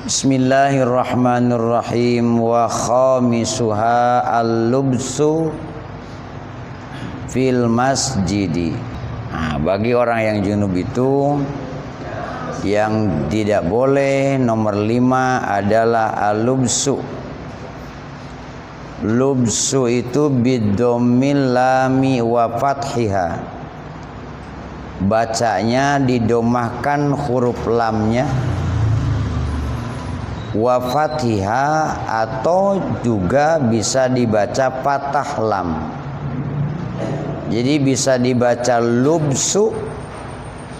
Bismillahirrahmanirrahim. Wa khamisuha al-lubsu fil masjidi. Nah, bagi orang yang junub itu yang tidak boleh, nomor 5 adalah al-lubsu. Lubsu itu bidomil lami wa fathiha. Bacanya didomahkan huruf lamnya wa fathiha, atau juga bisa dibaca patah lam. Jadi bisa dibaca lubsu,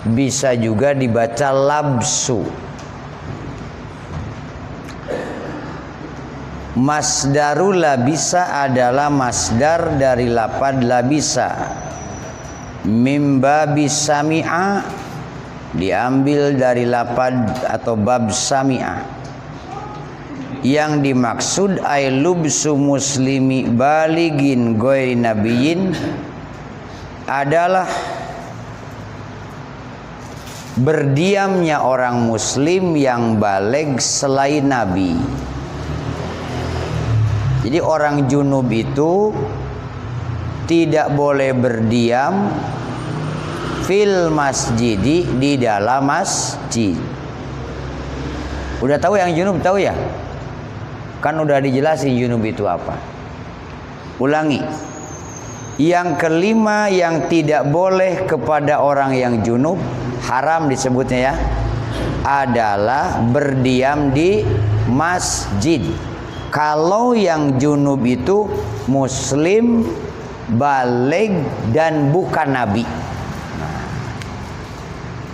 bisa juga dibaca labsu. Masdarul labisa adalah masdar dari lapad labisa. Mimbabi sami'a, diambil dari lapad atau bab sami'a. Yang dimaksud ay lubsu muslimi baligin ghairi nabiyyin adalah berdiamnya orang muslim yang baligh selain nabi. Jadi orang junub itu tidak boleh berdiam fil masjidi, di dalam masjid. Udah tahu yang junub, tahu ya? Kan udah dijelasin junub itu apa. Ulangi. Yang kelima yang tidak boleh kepada orang yang junub, haram disebutnya ya, adalah berdiam di masjid. Kalau yang junub itu muslim, baligh, dan bukan nabi. Nah,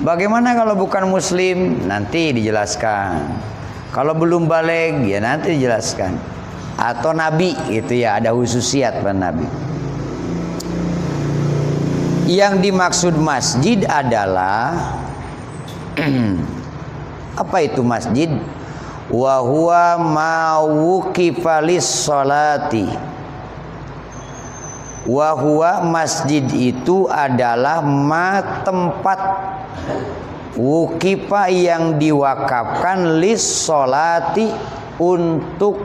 bagaimana kalau bukan muslim? Nanti dijelaskan. Kalau belum baligh ya nanti dijelaskan. Atau nabi itu ya, ada khususiat pada nabi. Yang dimaksud masjid adalah apa itu masjid? Wa huwa ma wuqifa lis-sholati. Wa huwa masjid itu adalah ma tempat wuqifa yang diwakafkan lis-sholati, untuk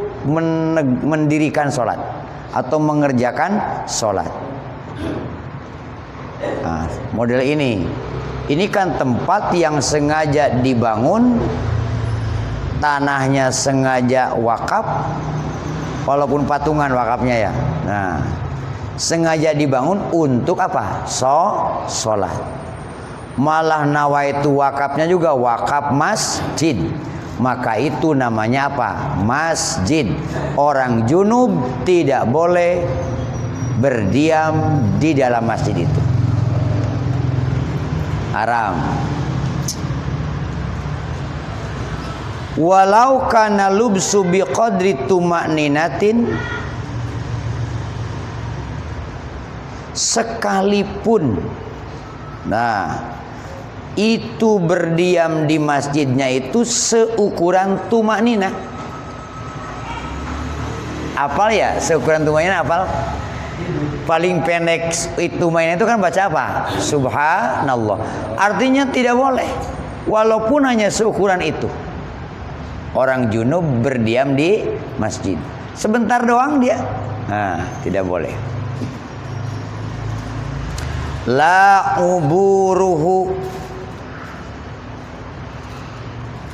mendirikan sholat atau mengerjakan sholat. Nah, model ini kan tempat yang sengaja dibangun, tanahnya sengaja wakaf, walaupun patungan wakafnya ya. Nah, sengaja dibangun untuk apa? Sholat. Malah nawaitu wakafnya juga wakaf masjid. Maka itu namanya apa? Masjid. Orang junub tidak boleh berdiam di dalam masjid itu. Haram. Walau kana lubsu biqadri tuma'ninatin, sekalipun itu berdiam di masjidnya itu seukuran tumaknina. Apal ya, seukuran tumaknina apal? Paling pendek itu mainnya itu kan baca apa? Subhanallah. Artinya tidak boleh, walaupun hanya seukuran itu. Orang junub berdiam di masjid sebentar doang dia, tidak boleh. La uburuhu,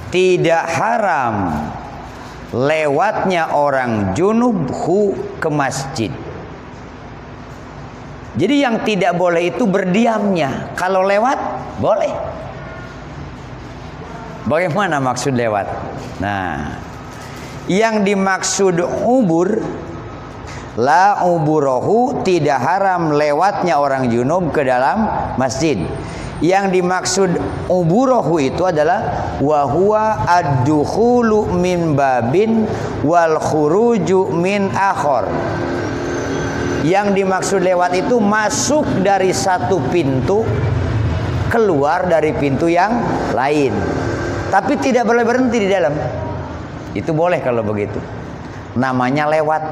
tidak haram lewatnya orang junub ke masjid. Jadi yang tidak boleh itu berdiamnya. Kalau lewat boleh. Bagaimana maksud lewat? Nah, yang dimaksud ubur, la uburahu, tidak haram lewatnya orang junub ke dalam masjid. Yang dimaksud uburahu itu adalah wa huwa ad-dukhulu min babin wal khuruju min akhar. Yang dimaksud lewat itu masuk dari satu pintu, keluar dari pintu yang lain. Tapi tidak boleh berhenti di dalam. Itu boleh kalau begitu. Namanya lewat.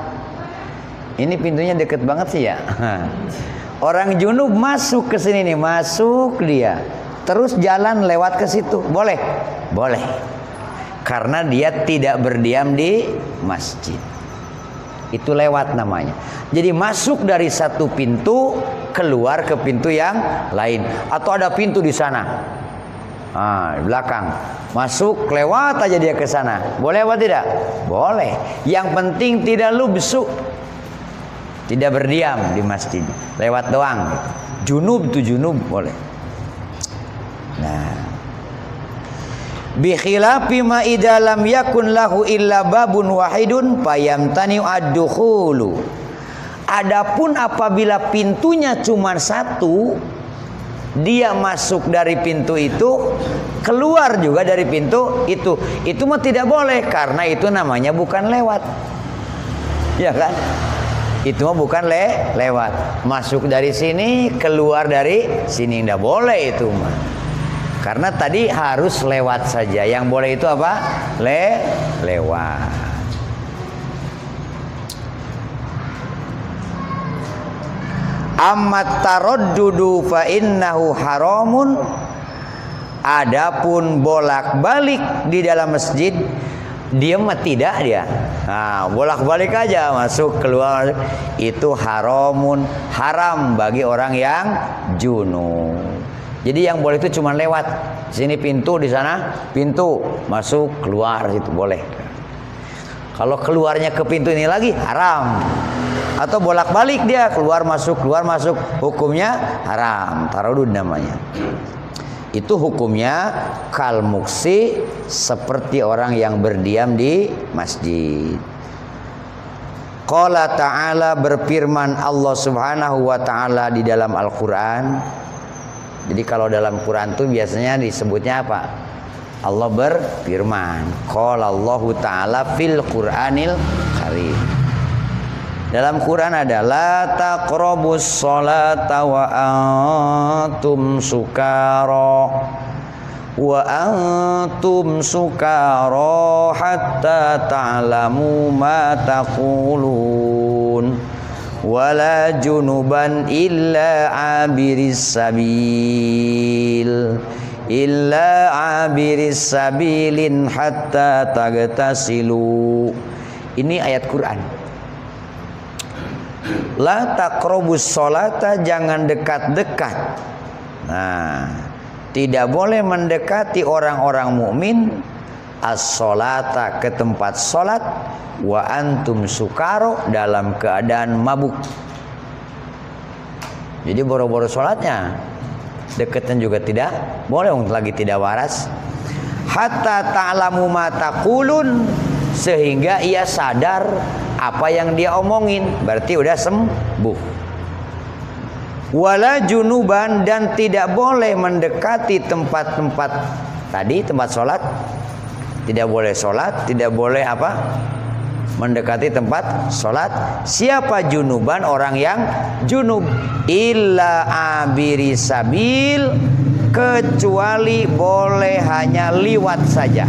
Ini pintunya deket banget sih ya. Orang junub masuk ke sini nih, masuk dia. Terus jalan lewat ke situ, boleh? Boleh. karena dia tidak berdiam di masjid. Itu lewat namanya. Jadi masuk dari satu pintu, keluar ke pintu yang lain. Atau ada pintu di sana, di belakang, masuk lewat aja dia ke sana. Boleh apa tidak? Boleh. Yang penting tidak lubsu, tidak berdiam di masjid, lewat doang. Junub itu junub boleh. Nah, bi khilafi ma idza lam yakun lahu illa babun wahidun fayamtani ad-dukhulu. Adapun apabila pintunya cuma satu, dia masuk dari pintu itu, keluar juga dari pintu itu mah tidak boleh, karena itu namanya bukan lewat. Ya kan? Itu mah bukan lewat. Masuk dari sini, keluar dari sini, tidak boleh itu mah. Karena tadi harus lewat saja. Yang boleh itu apa? Lewat. Ammat taraddudu fa innahu haramun. Adapun bolak-balik di dalam masjid, dia mah tidak dia. Nah, bolak-balik aja masuk keluar, itu haramun, haram bagi orang yang junub. Jadi yang boleh itu cuma lewat. Sini pintu, di sana pintu, masuk keluar itu boleh. Kalau keluarnya ke pintu ini lagi haram. Atau bolak-balik dia keluar masuk, hukumnya haram, taradud namanya. Itu hukumnya kalmuksi, seperti orang yang berdiam di masjid. Qala ta'ala, berfirman Allah subhanahu wa ta'ala di dalam Al-Quran. Jadi kalau dalam Quran itu biasanya disebutnya apa? Allah berfirman. Qala Allahu ta'ala fil Qur'anil Karim. Dalam Quran ada la taqrabus sholata wa antum sukara hatta ta'lamu ma taqulun wala junuban illa abiris sabilin hatta tagtasilu. Ini ayat Quran. La taqrabus sholata, jangan dekat-dekat. Nah, tidak boleh mendekati orang-orang mukmin as-sholata, ke tempat sholat, wa antum sukaro, dalam keadaan mabuk. Jadi boro-boro sholatnya, dekatnya juga tidak boleh, lagi tidak waras. Hatta ta'lamu ma taqulun, sehingga ia sadar apa yang dia omongin, berarti udah sembuh. Wala junuban, dan tidak boleh mendekati tempat-tempat tadi, tempat sholat. Tidak boleh sholat, tidak boleh apa? Mendekati tempat sholat. Siapa junuban? Orang yang junub. Illa abiri sabil, kecuali boleh hanya liwat saja.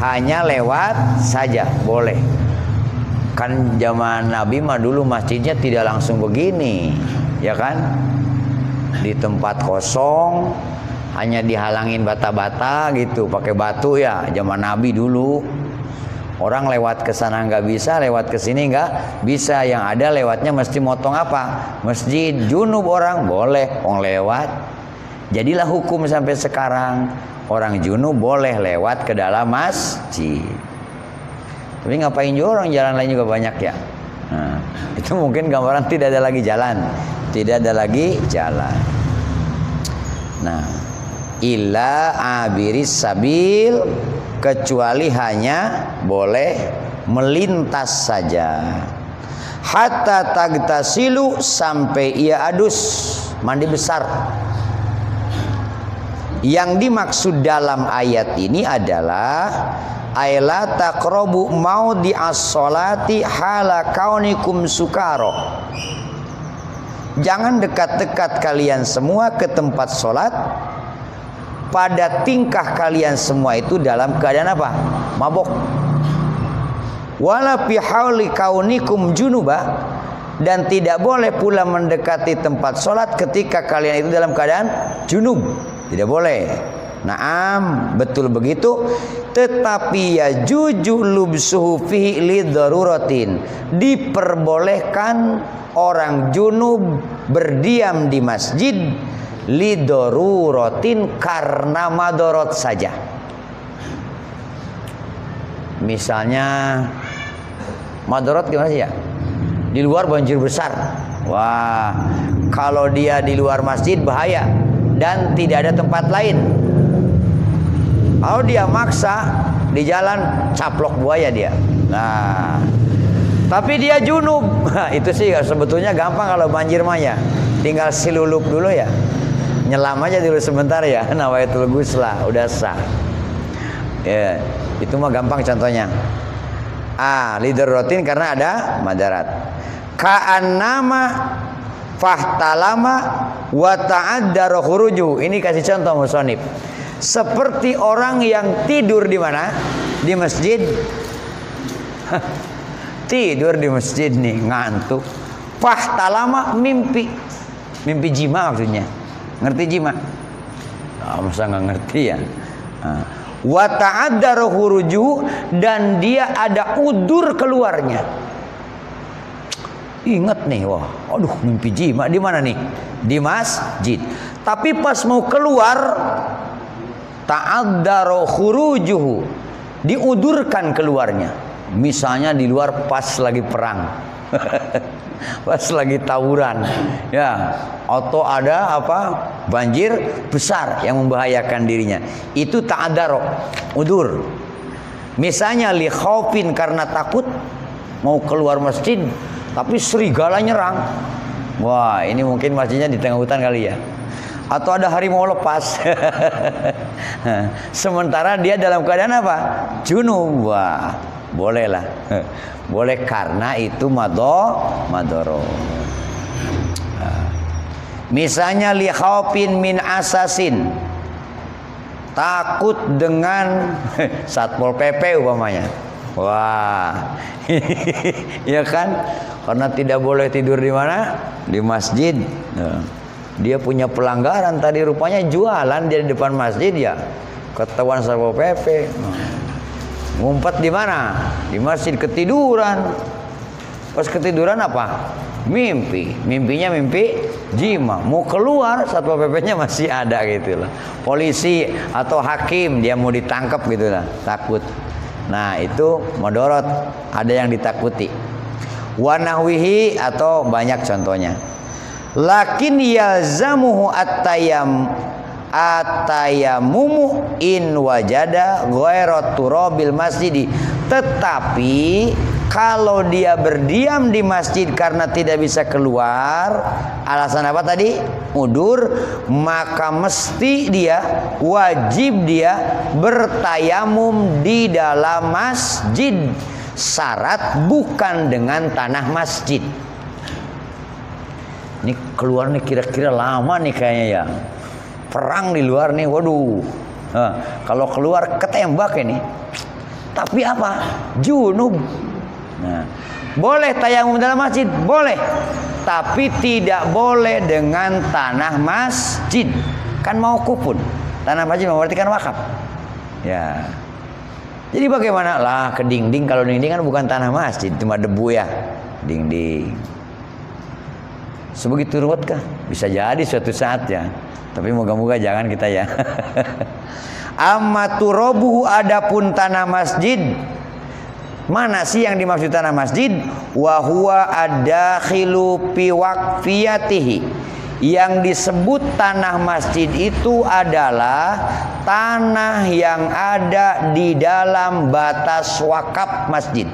Hanya lewat saja boleh. Kan zaman Nabi mah dulu masjidnya tidak langsung begini, ya kan? Di tempat kosong, hanya dihalangin bata-bata gitu, pakai batu ya. Zaman Nabi dulu, orang lewat ke sana nggak bisa, lewat ke sini nggak bisa. Yang ada lewatnya mesti motong apa? Masjid. Junub orang boleh, lewat. Jadilah hukum sampai sekarang, orang junub boleh lewat ke dalam masjid. Tapi ngapain juga, orang jalan lain juga banyak ya. Nah, itu mungkin gambaran tidak ada lagi jalan. Tidak ada lagi jalan. Nah, illa abiris sabil, kecuali hanya boleh melintas saja. Hatta tagtasilu, sampai ia adus, mandi besar. Yang dimaksud dalam ayat ini adalah ayla taqrabu maudi as-sholati hala kaunikum sukaro. Jangan dekat-dekat kalian semua ke tempat sholat pada tingkah kalian semua itu dalam keadaan apa? Mabok. Wala fi hauli kaunikum junuba, dan tidak boleh pula mendekati tempat sholat ketika kalian itu dalam keadaan junub. Tidak boleh. Naam, betul begitu. Tetapi ya juju lubsuhu fihi lidaruratin. Diperbolehkan orang junub berdiam di masjid lidaruratin karena madorot saja. Misalnya madorot gimana sih ya? Di luar banjir besar. Wah, kalau dia di luar masjid bahaya dan tidak ada tempat lain. Kalau dia maksa di jalan caplok buaya dia. Nah, tapi dia junub. Nah, itu sih sebetulnya gampang kalau banjir mah ya. Tinggal silulup dulu ya. Nyelam aja dulu sebentar ya. Nawaitul ghuslah udah sah. Ya, itu mah gampang contohnya. Lidarotin karena ada madarat. Ka'annama fahtalama wa ta'addara khuruju. Ini kasih contoh musonib. Seperti orang yang tidur di mana? Di masjid. Tidur di masjid nih, ngantuk. Fahtalama mimpi. Mimpi jima maksudnya. Ngerti jima? Masa nggak ngerti ya? Wa ta'addara khuruju, dan dia ada udur keluarnya. Ingat nih, wah, aduh mimpi jima di mana nih? Di masjid. Tapi pas mau keluar, ta'addara khurujuhu, diudurkan keluarnya. Misalnya di luar pas lagi perang. Pas lagi tawuran. Ya, atau ada apa? Banjir besar yang membahayakan dirinya. Itu ta'addara, udur. Misalnya li khaufin, karena takut mau keluar masjid, tapi serigala nyerang. Wah, ini mungkin masjidnya di tengah hutan kali ya. Atau ada harimau lepas. Sementara dia dalam keadaan apa? Junub. Wah, bolehlah. Boleh karena itu madoro. Misalnya li khaufin min asasin, takut dengan Satpol PP umpamanya. Wah. Ya kan? Karena tidak boleh tidur di mana? Di masjid. Dia punya pelanggaran tadi, rupanya jualan dia di depan masjid ya. Ketahuan Satpol PP. Ngumpet di mana? Di masjid, ketiduran. Pas ketiduran apa? Mimpi. Mimpinya mimpi jima. Mau keluar, Satpol PP-nya masih ada gitu lah. Polisi atau hakim dia mau ditangkap gitu lah. Takut. Nah, itu madorot, ada yang ditakuti. Wanahwihi, atau banyak contohnya. Lakin yalzamuhu atayamumu in wajada ghairat turabil masjidi. Tetapi kalau dia berdiam di masjid karena tidak bisa keluar, alasan apa tadi? Udur, maka mesti dia, wajib dia bertayamum di dalam masjid. Syarat bukan dengan tanah masjid. Ini keluar nih kira-kira lama nih kayaknya ya. Perang di luar nih, waduh. Kalau keluar ketembak ini. Tapi apa? Junub. Nah, boleh tayamum dalam masjid, boleh. Tapi tidak boleh dengan tanah masjid. Kan mau kupun. Tanah masjid berarti kan wakaf. Ya. Jadi bagaimana? Lah, ke dinding, kalau dinding kan bukan tanah masjid, cuma debu ya. Dinding. Sebegitu ruwetkah? Bisa jadi suatu saat ya. Tapi moga-moga jangan kita ya. Amma turabuhu, adapun tanah masjid. Mana sih yang dimaksud tanah masjid? Wa huwa adakhilu fi waqfiyatihi. Yang disebut tanah masjid itu adalah tanah yang ada di dalam batas wakaf masjid.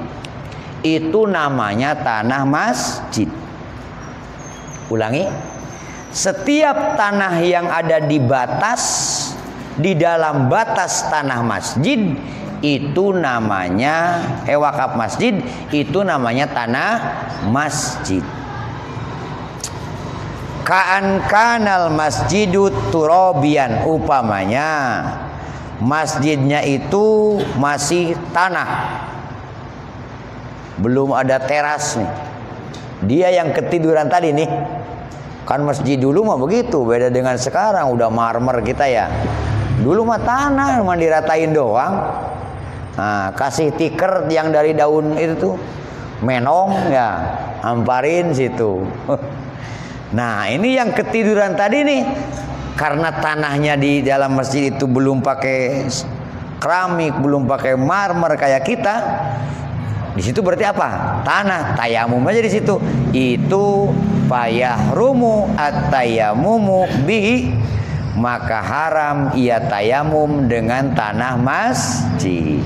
Itu namanya tanah masjid. Ulangi, setiap tanah yang ada di batas, di dalam batas tanah masjid, itu namanya wakaf masjid, itu namanya tanah masjid. Ka'an kanal masjidu turabian, upamanya masjidnya itu masih tanah, belum ada teras nih. Dia yang ketiduran tadi nih. Kan masjid dulu mah begitu, beda dengan sekarang udah marmer kita ya. Dulu mah tanah, cuma diratain doang. Nah, kasih tikar yang dari daun itu tuh, menong ya, hamparin situ. Nah, ini yang ketiduran tadi nih, karena tanahnya di dalam masjid itu belum pakai keramik, belum pakai marmer kayak kita. Di situ berarti apa? Tanah, tayamum aja di situ. Itu fayahrumu at-tayamumu bihi, maka haram ia tayamum dengan tanah masjid.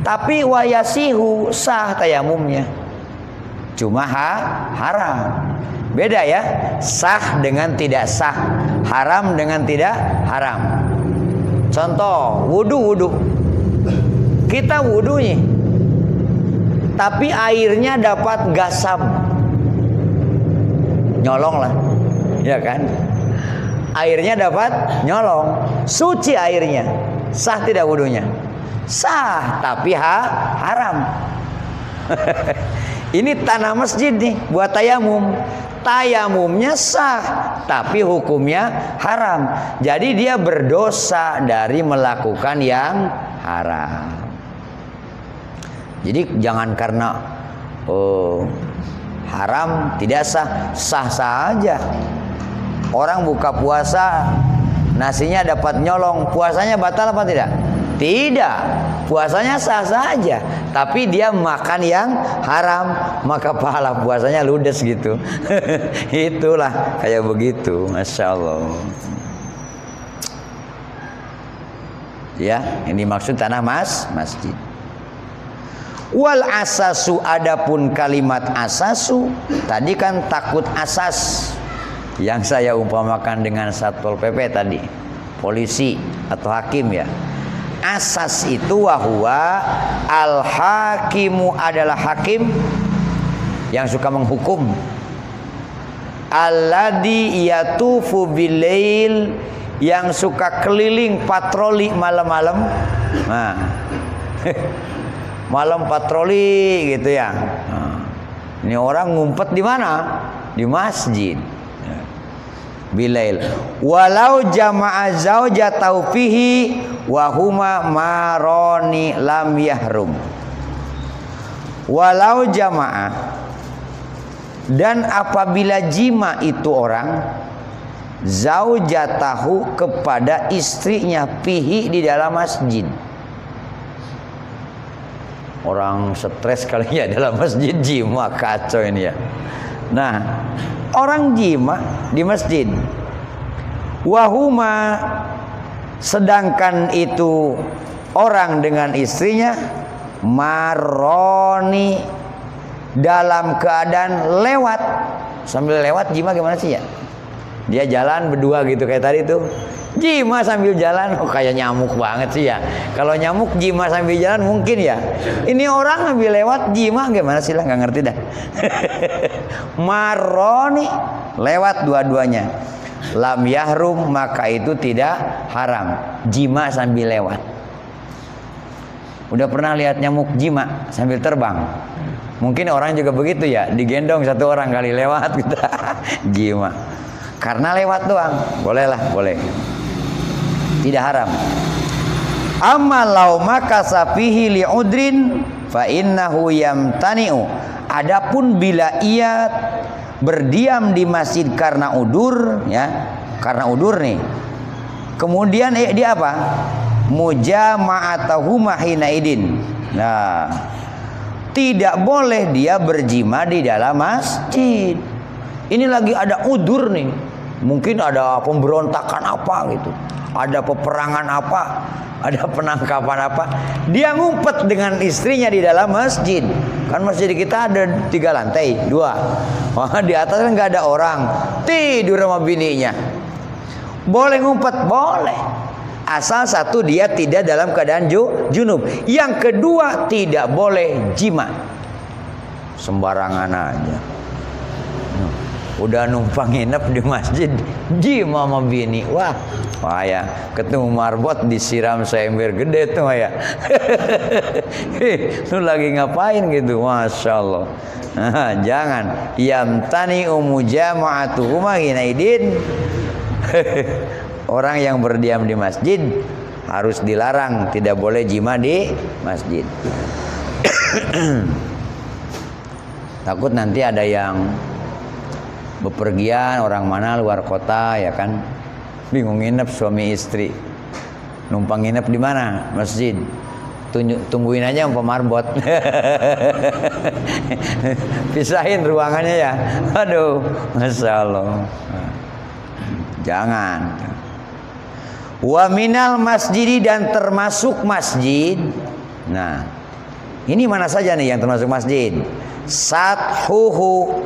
Tapi wayasihu, sah tayamumnya. Cuma haram. Beda ya, sah dengan tidak sah, haram dengan tidak haram. Contoh, wudu. Kita wudu nih, tapi airnya dapat gasam, nyolong lah, ya kan? Airnya dapat nyolong, suci airnya, sah tidak wudunya? Sah, tapi haram. Ini tanah masjid nih buat tayamum. Tayamumnya sah, tapi hukumnya haram. Jadi dia berdosa dari melakukan yang haram. Jadi jangan karena haram tidak sah, sah aja. Orang buka puasa nasinya dapat nyolong, puasanya batal apa tidak? Tidak, puasanya sah saja, tapi dia makan yang haram, maka pahala puasanya ludes gitu. Itulah kayak begitu, masya Allah. Ya, ini maksud tanah masjid. Wal asasu, adapun kalimat asasu tadi kan takut asas, yang saya umpamakan dengan Satpol PP tadi, polisi atau hakim ya. Asas itu wahwa al-hakimu, adalah hakim yang suka menghukum. Alladhi yatufu bilail, yang suka keliling patroli malam-malam. Nah, malam patroli gitu ya. Nah, ini orang ngumpet di mana? Di masjid. Bilail. Walau jama'a zaujatahu fihi wa huma maroni lam yahrum. Walau jama'a, dan apabila jima itu orang zaujatahu kepada istrinya fihi di dalam masjid. Orang stres kali ya dalam masjid jima, kacau ini ya. Nah, orang jima di masjid, wahuma, sedangkan itu orang dengan istrinya maroni, dalam keadaan lewat. Sambil lewat jima gimana sih ya? Dia jalan berdua gitu kayak tadi tuh, jima sambil jalan. Oh, kayak nyamuk banget sih ya. Kalau nyamuk jima sambil jalan mungkin ya. Ini orang sambil lewat jima gimana sih lah, nggak ngerti dah. Maroni, lewat dua-duanya. Lam yahrum, maka itu tidak haram. Jima sambil lewat. Udah pernah lihat nyamuk jima sambil terbang? Mungkin orang juga begitu ya, digendong satu orang kali lewat gitu. Jima. Karena lewat doang, bolehlah, boleh. Tidak haram. Amma law makasa fihi li'udrin fa innahu yamtani'u. Adapun bila ia berdiam di masjid karena udur ya, karena udur nih. Kemudian dia apa? Mujama'atahuma hina idin. Nah, tidak boleh dia berjima di dalam masjid. Ini lagi ada udur nih. Mungkin ada pemberontakan apa gitu, ada peperangan apa, ada penangkapan apa. Dia ngumpet dengan istrinya di dalam masjid. Kan masjid kita ada 3 lantai, 2. Wah, di atas kan nggak ada orang, tidur sama bininya. Boleh ngumpet, boleh. Asal satu, dia tidak dalam keadaan junub. Yang kedua, tidak boleh jima. Sembarangan aja. Udah numpang nginep di masjid, jima sama bini. Wah ya, ketemu marbot disiram seember gede tuh ya. Lu lagi ngapain gitu, masya Allah. Nah, jangan. Yamtani umujama'atuhuma hinaidin. Orang yang berdiam di masjid harus dilarang, tidak boleh jima di masjid. Takut nanti ada yang bepergian, orang mana luar kota ya kan, bingung nginep suami istri, numpang nginep di mana? Masjid. Tungguin aja pemarbot. Pisahin ruangannya ya. Aduh, Masya Allah. Jangan. Wa minal masjidi, dan termasuk masjid. Nah, ini mana saja nih yang termasuk masjid? Sathuhu.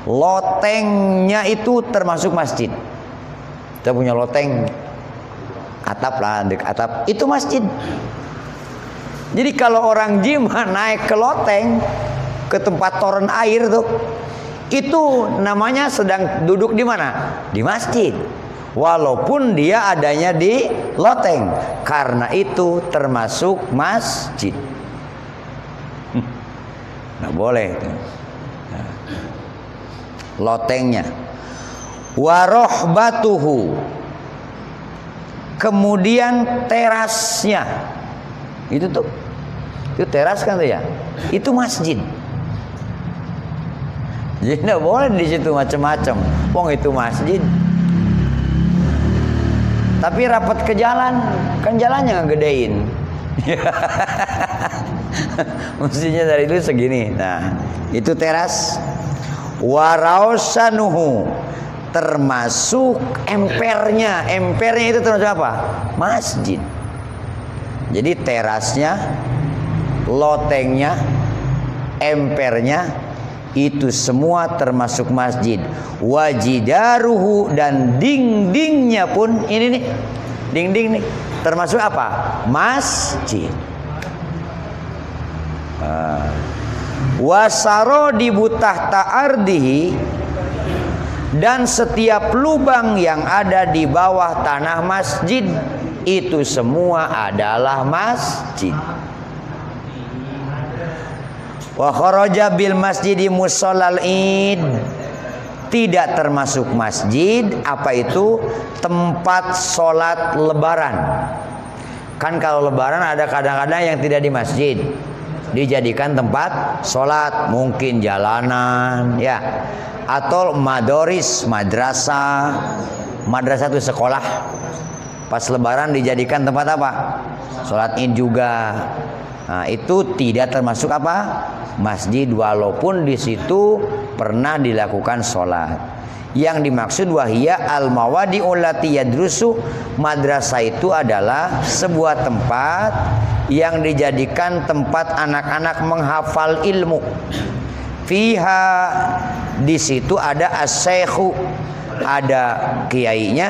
Lotengnya itu termasuk masjid. Kita punya loteng, atap lah, atap itu masjid. Jadi kalau orang jima naik ke loteng, ke tempat toren air tuh, itu namanya sedang duduk di mana? Di masjid. Walaupun dia adanya di loteng, karena itu termasuk masjid. Nggak boleh itu. Lotengnya. Warohbatuhu, kemudian terasnya, itu tuh, itu teras kan tuh ya, itu masjid. Jadi tidak boleh di situ macam-macam. Wong itu masjid. Tapi rapat ke jalan, kan jalannya ngegedein. Mestinya dari dulu segini. Nah, itu teras. Warausanuhu, termasuk empernya. Empernya itu termasuk apa? Masjid. Jadi terasnya, lotengnya, empernya, itu semua termasuk masjid. Wajidaruhu, dan dindingnya pun, ini nih, dinding nih, termasuk apa? Masjid. Wasaro di butah ta'ardihi, dan setiap lubang yang ada di bawah tanah masjid, itu semua adalah masjid. Wa kharaja bil masjidi musallal id, tidak termasuk masjid apa itu? Tempat sholat lebaran. Kan kalau lebaran ada kadang-kadang yang tidak di masjid, dijadikan tempat sholat, mungkin jalanan ya, atau madoris, madrasah. Madrasah itu sekolah, pas lebaran dijadikan tempat apa? Sholat id juga. Nah, itu tidak termasuk apa? Masjid, walaupun di situ pernah dilakukan sholat. Yang dimaksud wahia al-mawadi'ul lati yadrusu, madrasah itu adalah sebuah tempat yang dijadikan tempat anak-anak menghafal ilmu. Fiha, di situ ada as-syaikhu, ada kiainya,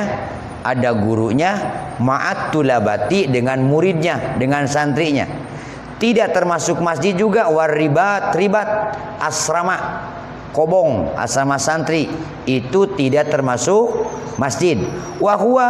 ada gurunya, ma'at tulabati, dengan muridnya, dengan santrinya. Tidak termasuk masjid juga waribat, ribat, asrama, kobong, asrama santri, itu tidak termasuk masjid. Wahwa,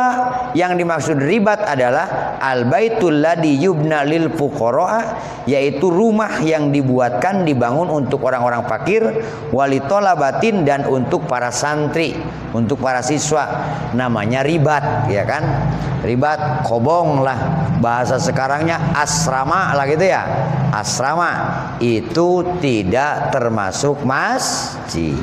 yang dimaksud ribat adalah al-baitul ladzi yubna lil fuqara, yaitu rumah yang dibuatkan, dibangun untuk orang-orang fakir, walitolabatin, dan untuk para santri, untuk para siswa, namanya ribat, ya kan? Ribat, kobong lah, bahasa sekarangnya asrama lah gitu ya. Asrama itu tidak termasuk masjid.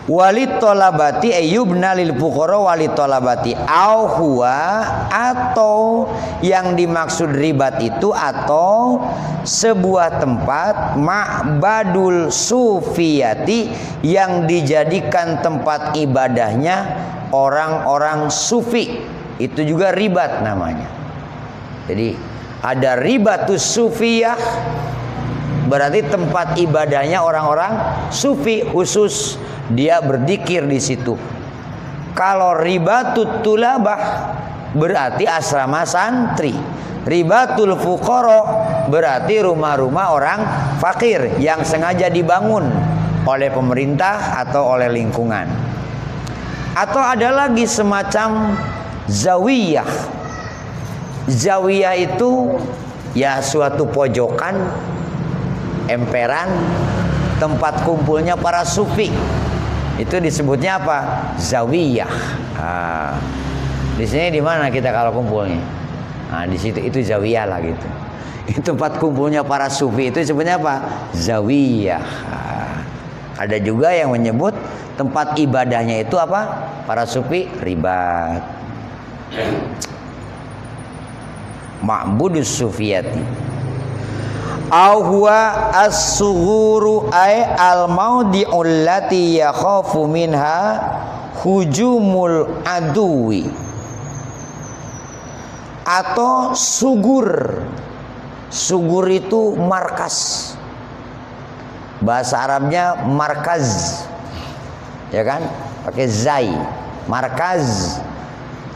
Walitolabati ayyubna lil fuqara walitolabati au huwa, atau yang dimaksud ribat itu atau sebuah tempat ma'badul sufiyati, yang dijadikan tempat ibadahnya orang-orang sufi, itu juga ribat namanya. Jadi ada ribatus sufiyah, berarti tempat ibadahnya orang-orang sufi khusus, dia berzikir di situ. Kalau ribatut tulabah berarti asrama santri. Ribatul fuqara berarti rumah-rumah orang fakir yang sengaja dibangun oleh pemerintah atau oleh lingkungan. Atau ada lagi semacam zawiyah. Zawiyah itu ya suatu pojokan emperan tempat kumpulnya para sufi. Itu disebutnya apa? Zawiyah. Nah, di sini di mana kita kalau kumpulnya? Nah, di situ itu zawiyah lah gitu. Itu tempat kumpulnya para sufi itu disebutnya apa? Zawiyah. Nah, ada juga yang menyebut tempat ibadahnya itu apa? Para sufi ribat. Ma'budus sufiyati. Au huwa as-sughuru ay al-maudi'ul lati yakhafu minha hujumul aduwi. Atau sugur. Sugur itu markas. Bahasa Arabnya markaz. Ya kan? Pakai zai. Markaz.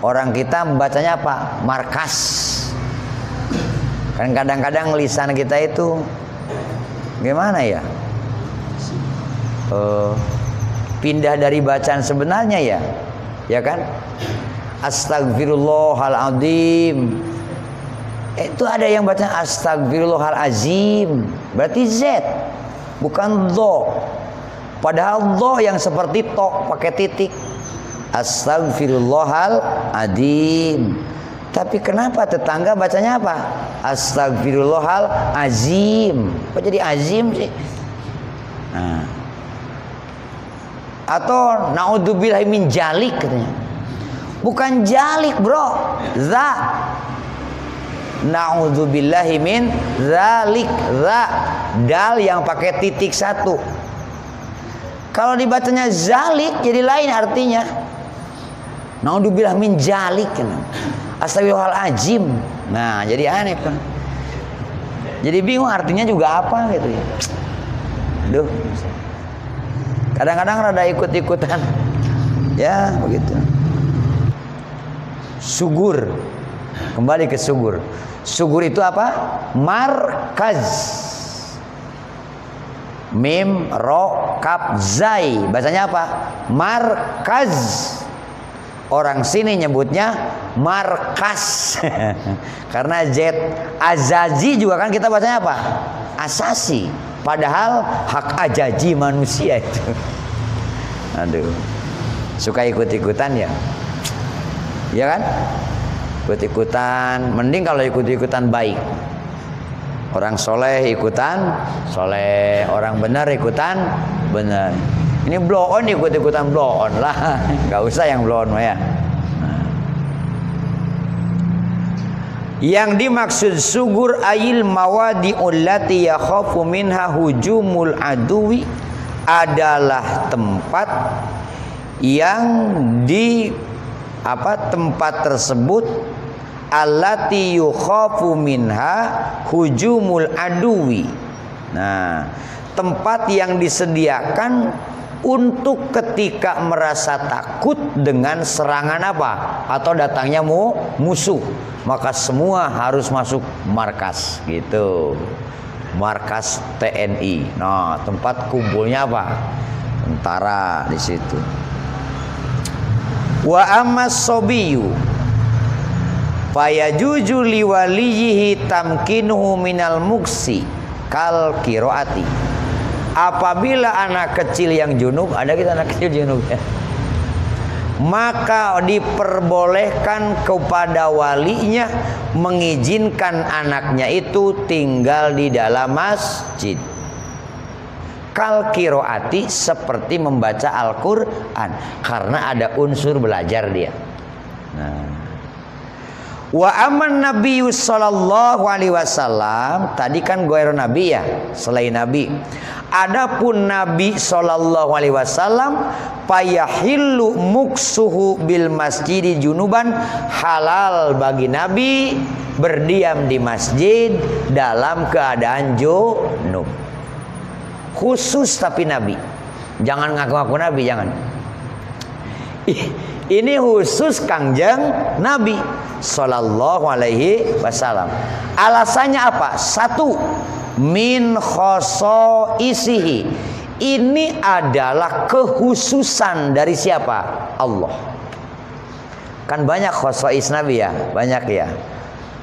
Orang kita bacanya apa? Markas. Kan kadang-kadang lisan kita itu gimana ya? Pindah dari bacaan sebenarnya ya. Ya kan? Astagfirullahaladzim. Itu ada yang baca astagfirullahalazim. Berarti Z, bukan do. Padahal do yang seperti to pakai titik. Astagfirullahaladzim. Tapi kenapa tetangga bacanya apa? Astagfirullahalazim. Kok jadi azim sih? Nah. Atau naudzubillahi min jalik katanya. Bukan jalik, bro. Za. Naudzubillahi min zalik. Za. Dal yang pakai titik satu. Kalau dibacanya zalik jadi lain artinya. Naudzubillahi min jalik. Astagfirullahalazim. Nah, jadi aneh kan. Jadi bingung artinya juga apa gitu ya. Aduh. Kadang-kadang rada ikut-ikutan. Ya, begitu. Sugur. Kembali ke sugur. Sugur itu apa? Markaz. Mim, ro, kaf, zai. Bacanya apa? Markaz. Orang sini nyebutnya markas. Karena Z. Azazi juga kan kita bacanya apa? Asasi. Padahal hak ajaji manusia itu. Aduh. Suka ikut-ikutan ya. Ya kan? Ikut-ikutan. Mending kalau ikut-ikutan baik. Orang soleh ikutan soleh. Orang benar ikutan benar. Ini blow on ikut-ikutan blow on lah. Gak usah yang blow on ya. Yang dimaksud sugur ayil mawadi ullati yakhafu minha hujumul aduwi adalah tempat yang di tempat tersebut allati yukhafu minha hujumul aduwi. Nah, tempat yang disediakan untuk ketika merasa takut dengan serangan apa atau datangnya musuh, maka semua harus masuk markas gitu. Markas TNI. Nah, tempat kumpulnya apa? Tentara di situ. Wa ammas sobiyu fayajuju liwaliyihi tamkinuhu minal muksi kal kiroati. Apabila anak kecil yang junub, ada kita anak kecil junub ya, maka diperbolehkan kepada walinya mengizinkan anaknya itu tinggal di dalam masjid. Kal kiroati, seperti membaca Al-Quran, karena ada unsur belajar dia. Nah. Wa aman Nabi sallallahu alaihi wasallam, tadi kan goero Nabi ya, selain Nabi. Adapun Nabi sallallahu alaihi wasallam, payahillu muksuhu bil masjidi junuban, halal bagi Nabi berdiam di masjid dalam keadaan junub. Khusus tapi Nabi. Jangan ngaku-ngaku Nabi, jangan. Ini khusus Kangjeng Nabi sallallahu alaihi wasallam. Alasannya apa? Satu, min khosoisihi. Ini adalah kekhususan dari siapa? Allah. Kan banyak khosois Nabi ya, banyak ya.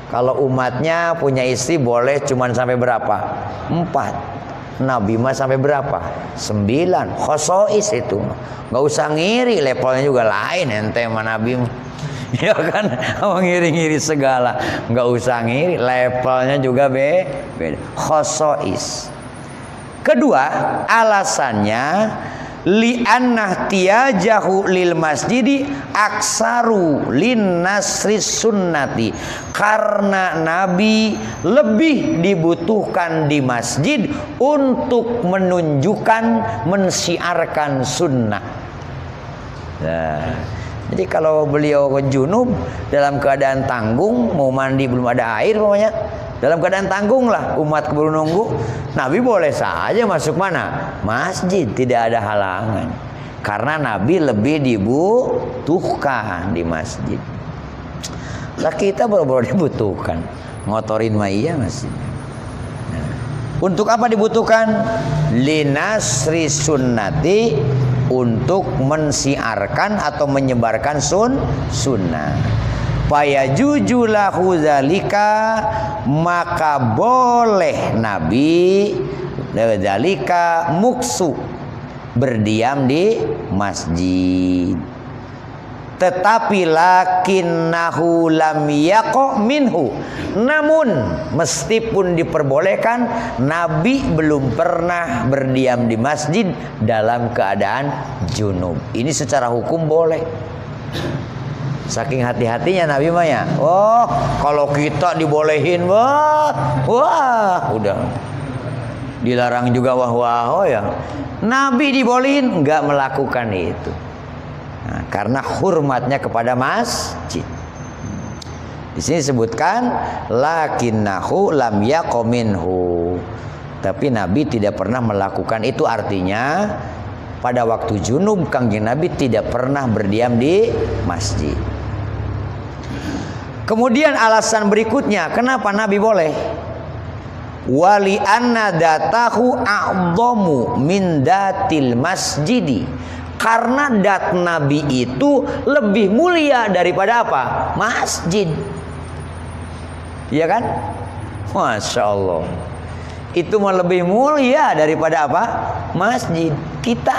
Kalau umatnya punya istri boleh cuman sampai berapa? 4. Nabi mah sampai berapa? 9. Khosois itu. Nggak usah ngiri, levelnya juga lain ente sama Nabi mah. Ya kan, ngiri-ngiri segala. Nggak usah ngiri, levelnya juga beda. Khosois. Kedua, alasannya li'annah tiyajahu lil masjidi aksaru lin nasri sunnati, karena Nabi lebih dibutuhkan di masjid untuk menunjukkan, mensiarkan sunnah. Nah, jadi kalau beliau junub dalam keadaan tanggung, mau mandi belum ada air pokoknya, dalam keadaan tanggung lah, umat keburu nunggu, Nabi boleh saja masuk mana? Masjid, tidak ada halangan. Karena Nabi lebih dibutuhkan di masjid. Lah kita baru-baru dibutuhkan, ngotorin mah iya masih. Nah, untuk apa dibutuhkan? Linasri sunnati, untuk mensiarkan atau menyebarkan sunnah. Fayajujulahu zalika, maka boleh Nabi zalika muksu, berdiam di masjid. Tetapi lakinnahu lam yaqo minhu, namun meskipun diperbolehkan, Nabi belum pernah berdiam di masjid dalam keadaan junub. Ini secara hukum boleh. Saking hati-hatinya Nabi mah ya. Oh, kalau kita dibolehin, wah, udah. Dilarang juga wah ya. Nabi dibolehin nggak melakukan itu. Nah, karena hormatnya kepada masjid. Di sini disebutkan lakinnahu lam yaqominhu. Tapi Nabi tidak pernah melakukan itu, artinya pada waktu junub Kangjeng Nabi tidak pernah berdiam di masjid. Kemudian alasan berikutnya kenapa Nabi boleh? Wali anna datahu a'dhamu min datil masjidi, karena dat Nabi itu lebih mulia daripada apa? Masjid. Iya kan? Masya Allah. Itu mah lebih mulia daripada apa? Masjid. Kita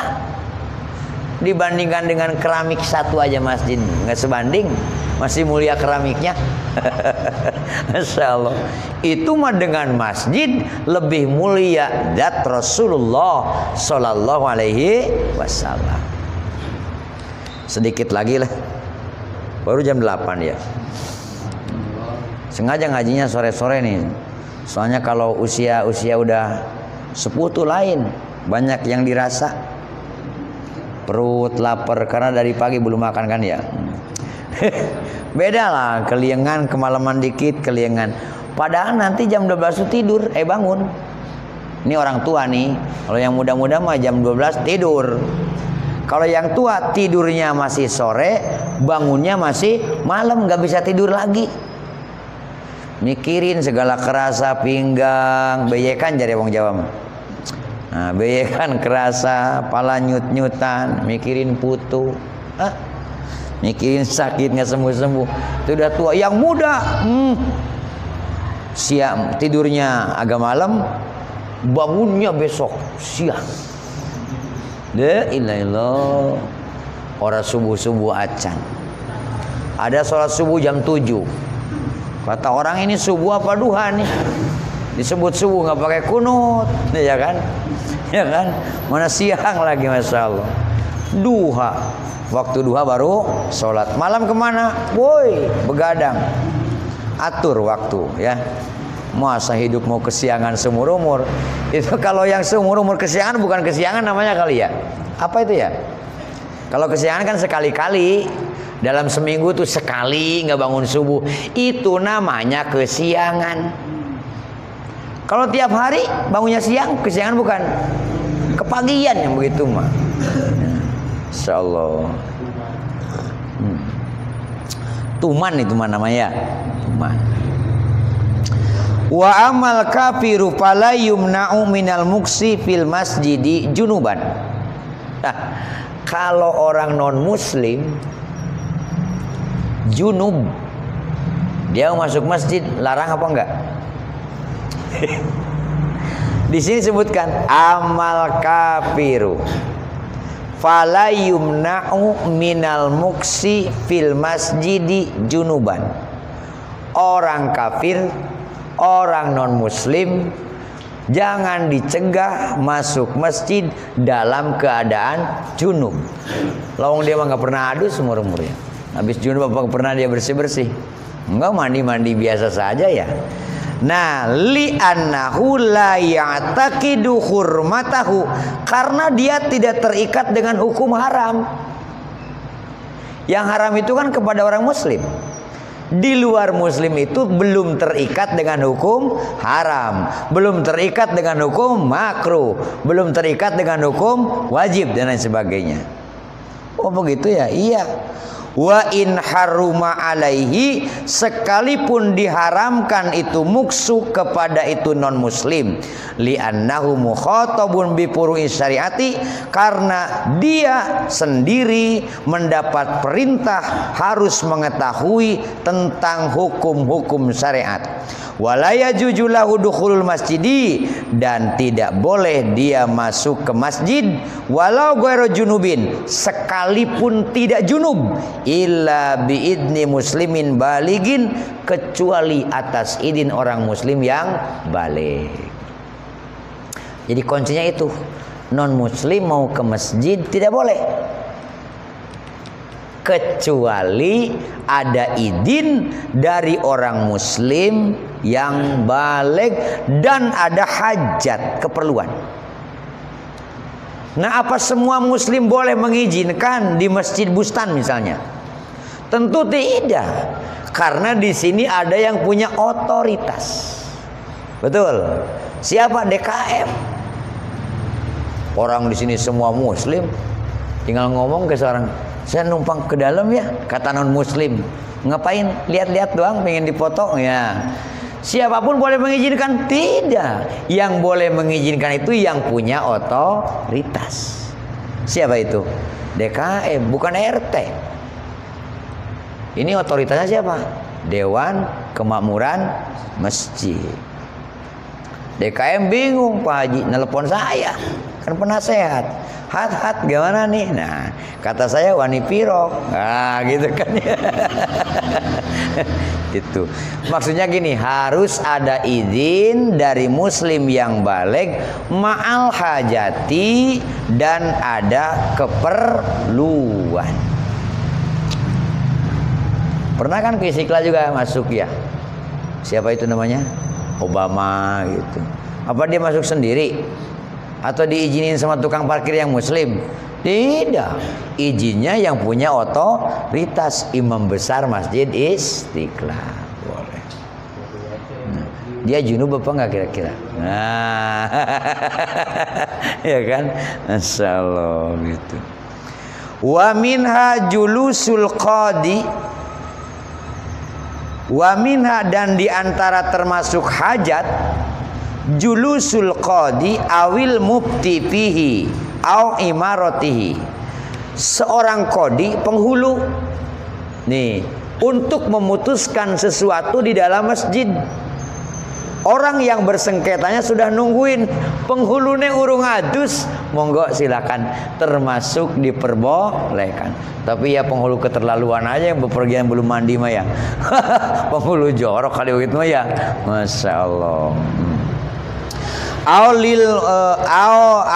dibandingkan dengan keramik satu aja masjid nggak sebanding, masih mulia keramiknya. Masya Allah. Itu mah dengan masjid lebih mulia dat Rasulullah Sallallahu Alaihi Wasallam. Sedikit lagi lah, baru jam 8 ya. Sengaja ngajinya sore-sore nih, soalnya kalau usia udah sepuh tuh lain, banyak yang dirasa. Perut lapar karena dari pagi belum makan kan ya. Beda lah, keliengan, kemalaman dikit keliengan. Padahal nanti jam 12 tidur, bangun. Ini orang tua nih. Kalau yang muda-muda mah jam 12 tidur. Kalau yang tua tidurnya masih sore, bangunnya masih malam, nggak bisa tidur lagi. Mikirin segala kerasa pinggang, beyekan jadi wong Jawa mah. Nah, beyekan kerasa, pala nyut-nyutan, mikirin putu, mikirin sakit nggak sembuh-sembuh. Itu udah tua. Yang muda, siang tidurnya agak malam, bangunnya besok siang. La ilaha illallah. Orang subuh-subuh acan. Ada sholat subuh jam 7. Kata orang ini subuh apa duha nih? Disebut subuh nggak pakai kunut, ya kan? Ya kan? Mana siang lagi, masya Allah. Duha, waktu duha baru sholat. Malam kemana? Woi, begadang. Atur waktu, ya. Masa hidup mau kesiangan seumur umur? Itu kalau yang seumur umur kesiangan bukan kesiangan namanya kali ya? Apa itu ya? Kalau kesiangan kan sekali-kali. Dalam seminggu tuh sekali nggak bangun subuh. Itu namanya kesiangan. Kalau tiap hari bangunnya siang, kesiangan bukan? Kepagian yang begitu mah. Insyaallah. Tuman itu mah namanya. Tuman. Wa amal kafiru fala yumna'u minal muksi fil masjidi junuban. Nah, kalau orang non muslim junub, dia masuk masjid larang apa enggak? Di sini sebutkan amal kafiru fala yumna'u minal muksi fil masjidi junuban. Orang kafir, orang non muslim jangan dicegah masuk masjid dalam keadaan junub. Lawang dia mah nggak pernah adus umur-umurnya. Habis junub apa pernah dia bersih-bersih? Enggak, mandi-mandi biasa saja ya. Nah, li'annahu la ya'taqidu hurmatahu, karena dia tidak terikat dengan hukum haram. Yang haram itu kan kepada orang muslim. Di luar muslim itu belum terikat dengan hukum haram, belum terikat dengan hukum makruh, belum terikat dengan hukum wajib dan lain sebagainya. Oh begitu ya? Iya. Wa in haruma alaihi, sekalipun diharamkan itu muksu kepada itu non muslim, li'annahu mukhatabun bi furu'i syariati, karena dia sendiri mendapat perintah harus mengetahui tentang hukum-hukum syariat. Wala yajuzu lahu dukhulul masjidi, dan tidak boleh dia masuk ke masjid walau ghairu junubin, sekalipun tidak junub, illa biidni muslimin baligin, kecuali atas izin orang muslim yang baligh. Jadi kuncinya itu, non muslim mau ke masjid tidak boleh kecuali ada izin dari orang muslim yang baligh dan ada hajat, keperluan. Nah, apa semua muslim boleh mengizinkan di Masjid Bustan misalnya? Tentu tidak, karena di sini ada yang punya otoritas. Betul. Siapa? DKM. Orang di sini semua muslim, tinggal ngomong ke seorang, saya numpang ke dalam ya, kata non muslim. Ngapain? Lihat-lihat doang, pengen dipoto ya. Siapapun boleh mengizinkan? Tidak. Yang boleh mengizinkan itu yang punya otoritas. Siapa itu? DKM, bukan RT. Ini otoritasnya siapa? Dewan Kemakmuran Masjid. DKM bingung, Pak Haji, nelpon saya, kan penasehat. Hat gimana nih? Nah, kata saya wani piro. Nah, gitu kan ya. Itu. Maksudnya gini, harus ada izin dari muslim yang baligh ma'al hajati, dan ada keperluan. Pernah kan ke Istiqlal juga masuk ya? Siapa itu namanya? Obama gitu. Apa dia masuk sendiri? Atau diizinin sama tukang parkir yang muslim? Tidak. Izinnya yang punya otoritas, imam besar Masjid Istiqlal. Boleh. Nah, dia junub apa enggak kira-kira? Nah, ya kan? Masyaallah gitu. Wa minha julusul qadi, wa minha, dan diantara termasuk hajat, julusul qadi awil mufti fihi au imaratihi, seorang qadi penghulu nih untuk memutuskan sesuatu di dalam masjid. Orang yang bersengketanya sudah nungguin, penghulunya urung adus, monggo silakan, termasuk diperbolehkan. Tapi ya penghulu keterlaluan aja yang bepergian belum mandi mah ya. Penghulu jorok kali begitu mah ya. Masya Allah.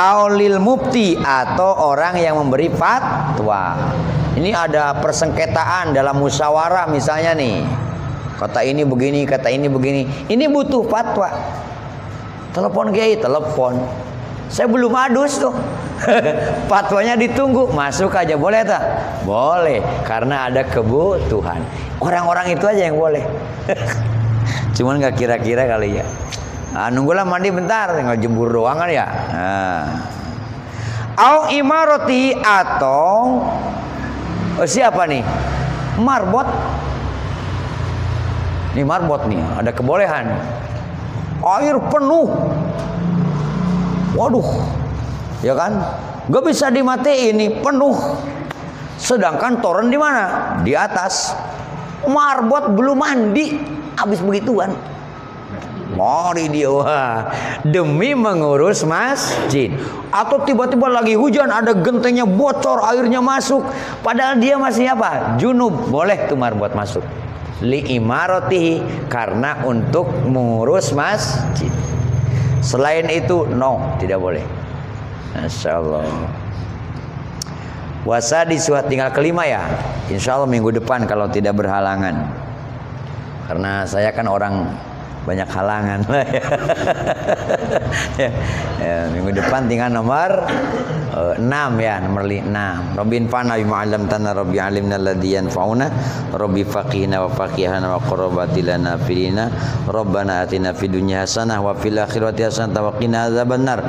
Aulil mufti, atau orang yang memberi fatwa. Ini ada persengketaan dalam musyawarah misalnya nih. Kata ini begini, kata ini begini. Ini butuh fatwa. Telepon kiai, telepon. Saya belum adus tuh. Fatwanya ditunggu, masuk aja boleh tak? Boleh, karena ada kebutuhan. Orang-orang itu aja yang boleh. Cuman nggak kira-kira kali ya. Nah, nunggulah mandi bentar, tinggal jemur doang kan ya. Nah. Au imarati, atau siapa nih? Marbot. Ini marbot nih, ada kebolehan. Air penuh. Waduh. Ya kan? Gak bisa dimatiin, ini penuh. Sedangkan toren di mana? Di atas. Marbot belum mandi, habis begituan. mari dia wah, demi mengurus masjid. Atau tiba-tiba lagi hujan, ada gentengnya bocor, airnya masuk, padahal dia masih apa? Junub, boleh tuh buat masuk. Li imaratihi, karena untuk mengurus masjid. Selain itu no, tidak boleh. Masya Allah. Wasa disuat tinggal kelima ya. Insya Allah minggu depan kalau tidak berhalangan. Karena saya kan orang banyak halangan. Ya, minggu depan tinggal nomor 6 ya, nomor 6. Rabbin fa'na bima 'allamtana rabbi 'allimna alladhi yanfa'una rabbi faqihna wa faqihana wa qurrabati lana filina rabbana atina fid dunya hasanah wa fil akhirati hasanah wa qina adzabannar.